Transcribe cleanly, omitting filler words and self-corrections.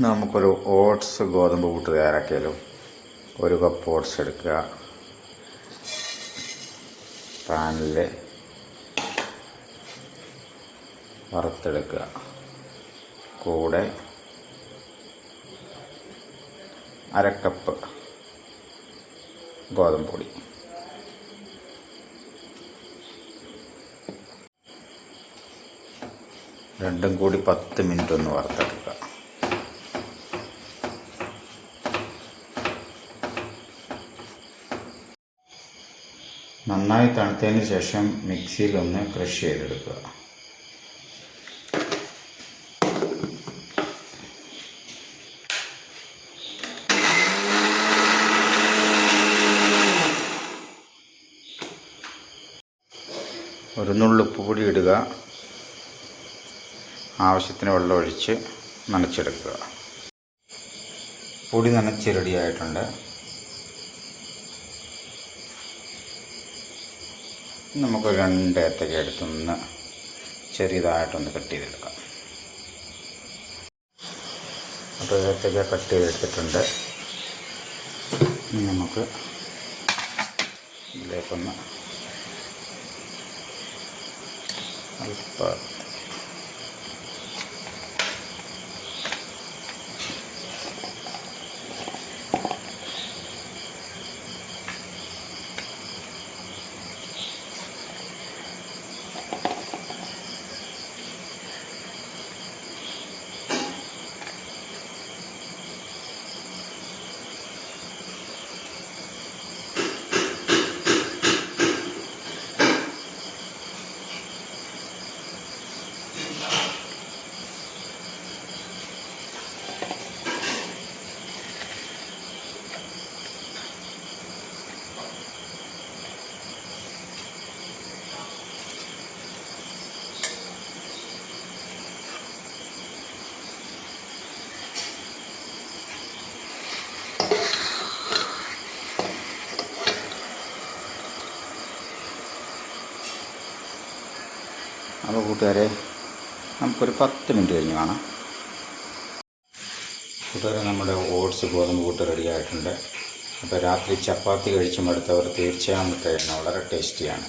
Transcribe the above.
നമുക്കൊരു ഓട്സ് ഗോതമ്പ് puttu തയ്യാറാക്കിയാലോ. 1 cup oats എടുക്കുക. പാനിൽ വറുത്തെടുക്കുക. കൂടെ 1/2 കപ്പ് ഗോതമ്പ് പൊടി. രണ്ടും കൂടി 10 മിനിറ്റ് ഒന്ന് വറുത്തെടുക്കുക. നന്നായി തണുത്തതിന് ശേഷം മിക്സിയിൽ ഒന്ന് ക്രഷ് ചെയ്തെടുക്കുക. ഒരു നുള്ളു ഉപ്പുപൊടി ഇടുക. ആവശ്യത്തിന് വെള്ളം ഒഴിച്ച് നനച്ചെടുക്കുക. പൊടി നനച്ച് റെഡിയായിട്ടുണ്ട്. നമുക്ക് 2 ഏത്തക്ക എടുത്തൊന്ന് ചെറിയതായിട്ടൊന്ന് കട്ട് ചെയ്തെടുക്കാം. അപ്പോൾ ഏത്തക്ക കട്ട് ചെയ്തെടുത്തിട്ടുണ്ട്. ഇനി നമുക്ക് ഇതിലേക്കൊന്ന് അല്പം അപ്പോൾ കൂട്ടുകാരെ, നമുക്കൊരു 10 മിനിറ്റ് കഴിഞ്ഞ് കാണാം. കൂട്ടുകാരെ, നമ്മുടെ ഓട്സ് ഗോതമ്പ് പുട്ട് റെഡി ആയിട്ടുണ്ട്. അപ്പോൾ രാത്രി ചപ്പാത്തി കഴിച്ച് മടുത്തവർ തീർച്ചയായും ട്രൈ ചെയ്യണം. വളരെ ടേസ്റ്റിയാണ്.